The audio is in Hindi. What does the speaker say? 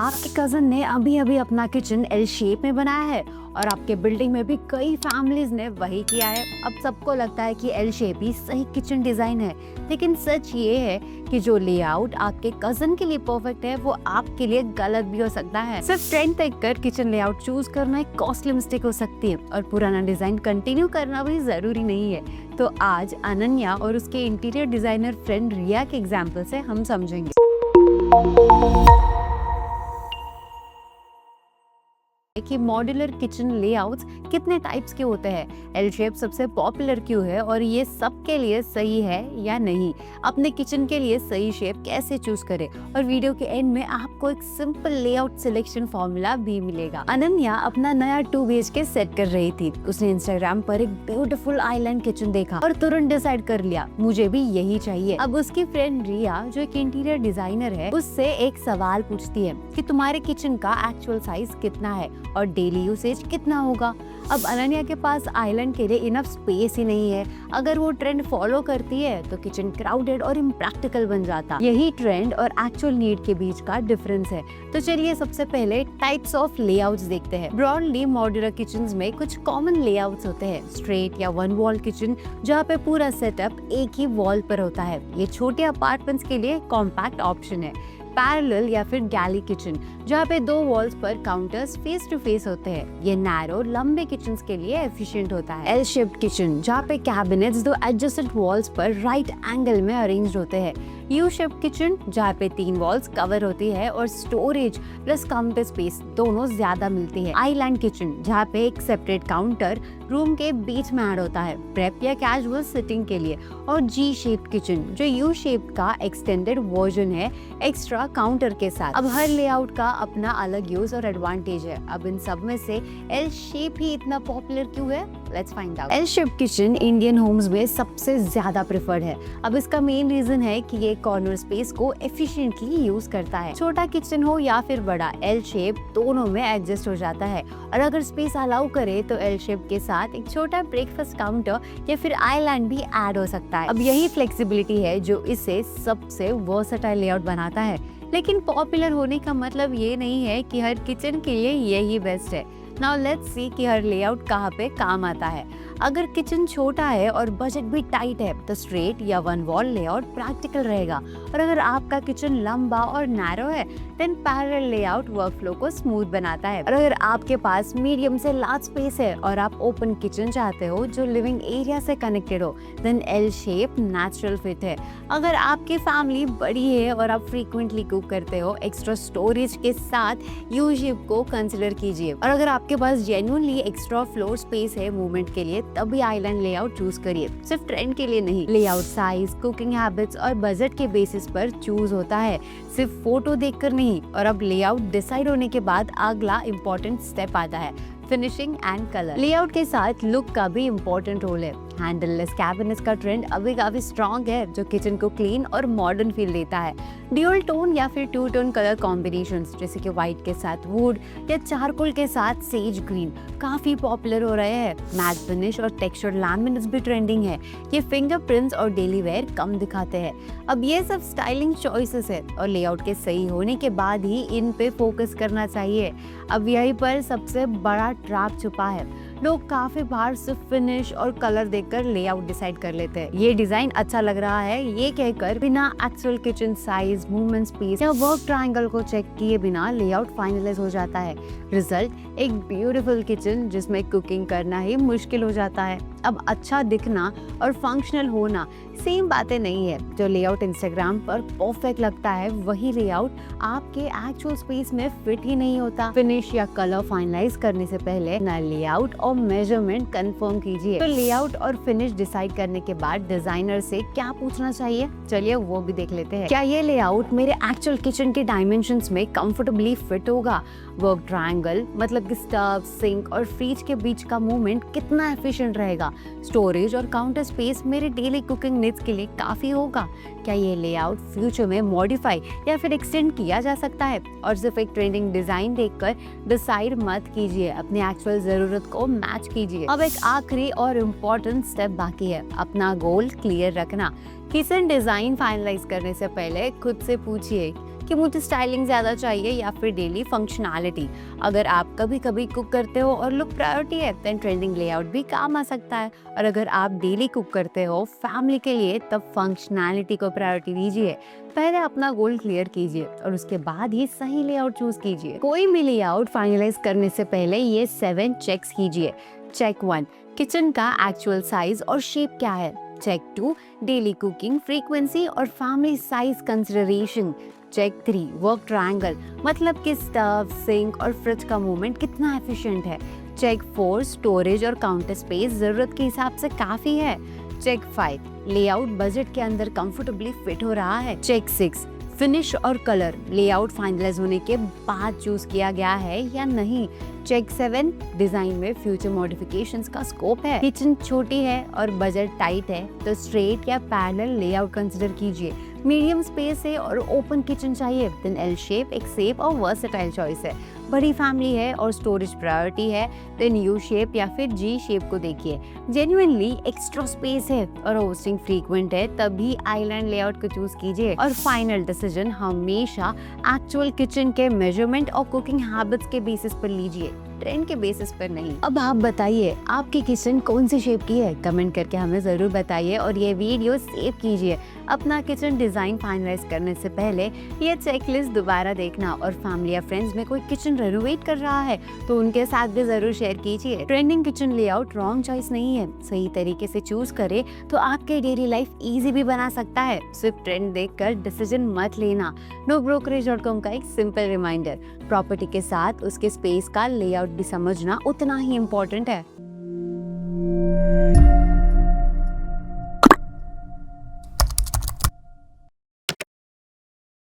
आपके कजन ने अभी अभी अपना किचन एल शेप में बनाया है और आपके बिल्डिंग में भी कई फैमिलीज ने वही किया है। अब सबको लगता है कि एल शेप ही सही किचन डिजाइन है, लेकिन सच ये है कि जो लेआउट आपके कजन के लिए परफेक्ट है वो आपके लिए गलत भी हो सकता है। सिर्फ ट्रेंड देखकर किचन लेआउट चूज करना एक कॉस्टली मिस्टेक हो सकती है और पुराना डिजाइन कंटिन्यू करना भी जरूरी नहीं है। तो आज अनन्या और उसके इंटीरियर डिजाइनर फ्रेंड रिया के एग्जाम्पल से हम समझेंगे कि मॉड्यूलर किचन लेआउट्स कितने टाइप्स के होते हैं, एल शेप सबसे पॉपुलर क्यों है और ये सबके लिए सही है या नहीं, अपने किचन के लिए सही शेप कैसे चूज करें, और वीडियो के एंड में आपको एक सिंपल लेआउट सिलेक्शन फॉर्मूला भी मिलेगा। अनन्या अपना नया 2 BHK सेट कर रही थी। उसने इंस्टाग्राम पर एक ब्यूटीफुल आइलैंड किचन देखा और तुरंत डिसाइड कर लिया मुझे भी यही चाहिए। अब उसकी फ्रेंड रिया जो एक इंटीरियर डिजाइनर है उससे एक सवाल पूछती है कि तुम्हारे किचन का एक्चुअल साइज कितना है और डेली यूसेज कितना होगा। अब अनन्या के पास आइलैंड के लिए इनफ स्पेस ही नहीं है। अगर वो ट्रेंड फॉलो करती है तो किचन क्राउडेड और इम्प्रैक्टिकल बन जाता। यही ट्रेंड और एक्चुअल नीड के बीच का डिफरेंस है। तो चलिए सबसे पहले टाइप्स ऑफ लेआउट्स देखते हैं। ब्रॉडली मॉड्यूलर किचन्स में कुछ कॉमन लेआउट्स होते हैं। स्ट्रेट या वन वॉल किचन जहाँ पे पूरा सेटअप एक ही वॉल पर होता है, ये छोटे अपार्टमेंट्स के लिए कॉम्पैक्ट ऑप्शन है। पैरेलल या फिर गैली किचन जहाँ पे 2 वॉल्स पर काउंटर्स फेस टू फेस होते हैं, ये नैरो लंबे किचन्स के लिए एफिशिएंट होता है। एल शेप्ड किचन जहाँ पे कैबिनेट्स 2 एडजेसेंट वॉल्स पर राइट एंगल में अरेंज्ड होते हैं। यू शेप्ड किचन जहाँ पे 3 वॉल्स कवर होती है और स्टोरेज प्लस काउंटर स्पेस दोनों ज्यादा मिलती है। आइलैंड किचन जहाँ पे एक सेपरेट काउंटर रूम के बीच में ऐड होता है प्रेप या कैजुअल सिटिंग के लिए। और जी शेप्ड किचन जो यू शेप का एक्सटेंडेड वर्जन है एक्स्ट्रा काउंटर के साथ। अब हर लेआउट का अपना अलग यूज और एडवांटेज है। अब इन सब में से एल शेप ही इतना पॉपुलर क्यों है, let's find out. L shape kitchen Indian homes में सबसे ज्यादा प्रेफर्ड है। अब इसका मेन रीजन है कि ये कॉर्नर स्पेस को एफिशिएंटली यूज करता है। छोटा किचन हो या फिर बड़ा, एल शेप दोनों में एडजस्ट हो जाता है। और अगर स्पेस अलाउ करे तो एल शेप के साथ एक छोटा ब्रेकफास्ट काउंटर या फिर आइलैंड भी ऐड हो सकता है। अब यही फ्लेक्सिबिलिटी है जो इसे सबसे वर्सेटाइल लेआउट बनाता है। लेकिन पॉपुलर होने का मतलब ये नहीं है कि हर किचन के लिए यही बेस्ट है। नाउ लेट्स सी कि हर लेआउट कहाँ पे काम आता है। अगर किचन छोटा है और बजट भी टाइट है तो स्ट्रेट या वन वॉल लेआउट प्रैक्टिकल रहेगा। और अगर आपका किचन लंबा और नैरो है देन पैरेलल लेआउट वर्कफ्लो को स्मूथ बनाता है। और अगर आपके पास मीडियम से लार्ज स्पेस है और आप ओपन किचन चाहते हो जो लिविंग एरिया से कनेक्टेड हो then L shape natural fit है। अगर आपकी फैमिली बड़ी है और आप फ्रीक्वेंटली कुक करते हो एक्स्ट्रा स्टोरेज के साथ यू शेप को कंसिडर कीजिए। और अगर आपके पास जेन्युइनली एक्स्ट्रा फ्लोर स्पेस है मूवमेंट के लिए तभी आइलैंड लेआउट चूज करिए, सिर्फ ट्रेंड के लिए नहीं। लेआउट साइज, कुकिंग हैबिट्स और बजट के बेसिस पर चूज होता है, सिर्फ फोटो देखकर नहीं। और अब लेआउट डिसाइड होने के बाद अगला इम्पोर्टेंट स्टेप आता है फिनिशिंग एंड कलर। लेआउट के साथ लुक का भी इम्पोर्टेंट रोल है। हैंडललेस कैबिनेट्स का ट्रेंड अभी काफी स्ट्रॉन्ग है जो किचन को क्लीन और मॉडर्न फील देता है। ड्यूअल टोन या फिर 2 टोन कलर कॉम्बिनेशंस जैसे कि व्हाइट के साथ वुड या चारकोल के साथ सेज ग्रीन काफी पॉपुलर हो रहे हैं। मैट फिनिश और टेक्सचर्ड लैमिनेट्स भी ट्रेंडिंग है। ये फिंगरप्रिंट्स और डेली वेयर कम दिखाते हैं। अब ये सब स्टाइलिंग चॉइसेस है और लेआउट के सही होने के बाद ही इन पे फोकस करना चाहिए। अब यहीं पर सबसे बड़ा ट्रैप छुपा है। लोग काफी बार सिर्फ फिनिश और कलर देखकर लेआउट डिसाइड कर लेते हैं। ये डिजाइन अच्छा लग रहा है ये कहकर बिना actual kitchen size, movement space या वर्क ट्रायंगल को चेक किए बिना लेआउट फाइनलाइज हो जाता है। रिजल्ट एक ब्यूटीफुल किचन जिसमें कुकिंग करना ही मुश्किल हो जाता है। अब अच्छा दिखना और फंक्शनल होना सेम बातें नहीं है। जो लेआउट इंस्टाग्राम पर परफेक्ट लगता है वही लेआउट आपके एक्चुअल स्पेस में फिट ही नहीं होता। फिनिश या कलर फाइनलाइज करने से पहले ना लेआउट और मेजरमेंट कंफर्म कीजिए। तो लेआउट और फिनिश डिसाइड करने के बाद डिजाइनर से क्या पूछना चाहिए, चलिए वो भी देख लेते हैं। क्या ये लेआउट मेरे एक्चुअल किचन के डायमेंशंस में कंफर्टेबली फिट होगा? वर्क ट्रायंगल मतलब कि स्टव, सिंक और फ्रिज के बीच का मूवमेंट कितना एफिशिएंट रहेगा? स्टोरेज और काउंटर स्पेस मेरे डेली कुकिंग नीड्स के लिए काफी होगा? क्या ये लेआउट फ्यूचर में मॉडिफाई या फिर एक्सटेंड किया जा सकता है? और सिर्फ एक ट्रेंडिंग डिजाइन देखकर डिसाइड मत कीजिए, अपने एक्चुअल जरूरत को मैच कीजिए। अब एक आखिरी और इम्पोर्टेंट स्टेप बाकी है, अपना गोल क्लियर रखना। किचन डिजाइन फाइनलाइज करने से पहले खुद से पूछिए कि मुझे स्टाइलिंग ज़्यादा चाहिए या फिर डेली फंक्शनैलिटी। अगर आप कभी कभी कुक करते हो और लुक प्रायोरिटी है, देन ट्रेंडिंग लेआउट भी काम आ सकता है। और अगर आप डेली कुक करते हो फैमिली के लिए, तब फंक्शनैलिटी को प्रायोरिटी दीजिए। पहले अपना गोल क्लियर कीजिए और उसके बाद ही सही लेआउट चूज कीजिए। कोई भी लेआउट फाइनलाइज करने से पहले ये 7 चेक्स कीजिए। चेक 1, किचन का एक्चुअल साइज और शेप क्या है। चेक 2, डेली कुकिंग फ्रीक्वेंसी और family size consideration. Check 3, work triangle, मतलब कि स्टव, सिंक और फ्रिज का मूवमेंट कितना एफिशिएंट है। चेक 4, स्टोरेज और काउंटर स्पेस जरूरत के हिसाब से काफी है। चेक 5, लेआउट बजट के अंदर कंफर्टेबली फिट हो रहा है। चेक 6, फिनिश और कलर, लेआउट फाइनलाइज होने के बाद चूज किया गया है या नहीं। चेक 7, डिजाइन में फ्यूचर मॉडिफिकेशंस का स्कोप है। किचन छोटी है और बजट टाइट है तो स्ट्रेट या पैरेलल लेआउट कंसिडर कीजिए। मीडियम स्पेस है और ओपन किचन चाहिए, देन एल शेप एक सेफ और वर्सेटाइल चॉइस है। बड़ी फैमिली है और स्टोरेज प्रायोरिटी है, देन यू शेप या फिर जी शेप को देखिए। जेन्युइनली एक्स्ट्रा स्पेस है और होस्टिंग फ्रीक्वेंट है, तभी आइलैंड लेआउट को चूज कीजिए। और फाइनल डिसीजन हमेशा एक्चुअल किचन के मेजरमेंट और कुकिंग हैबिट्स के बेसिस पर लीजिए, ट्रेंड के बेसिस पर नहीं। अब आप बताइए आपकी किचन कौन सी शेप की है, कमेंट करके हमें जरूर बताइए और ये वीडियो सेव कीजिए। अपना किचन डिजाइन फाइनलाइज करने से पहले ये चेकलिस्ट दोबारा देखना, और फैमिली या फ्रेंड्स में कोई किचन रेनोवेट कर रहा है तो उनके साथ भी जरूर शेयर कीजिए। Trending kitchen layout wrong choice नहीं है, सही तरीके से चूज करे तो आपके डेली लाइफ इजी भी बना सकता है। सिर्फ ट्रेंड देखकर डिसीजन मत लेना। nobrokerage.com का एक सिंपल रिमाइंडर, प्रॉपर्टी के साथ उसके स्पेस का लेआउट भी समझना उतना ही इम्पोर्टेंट है।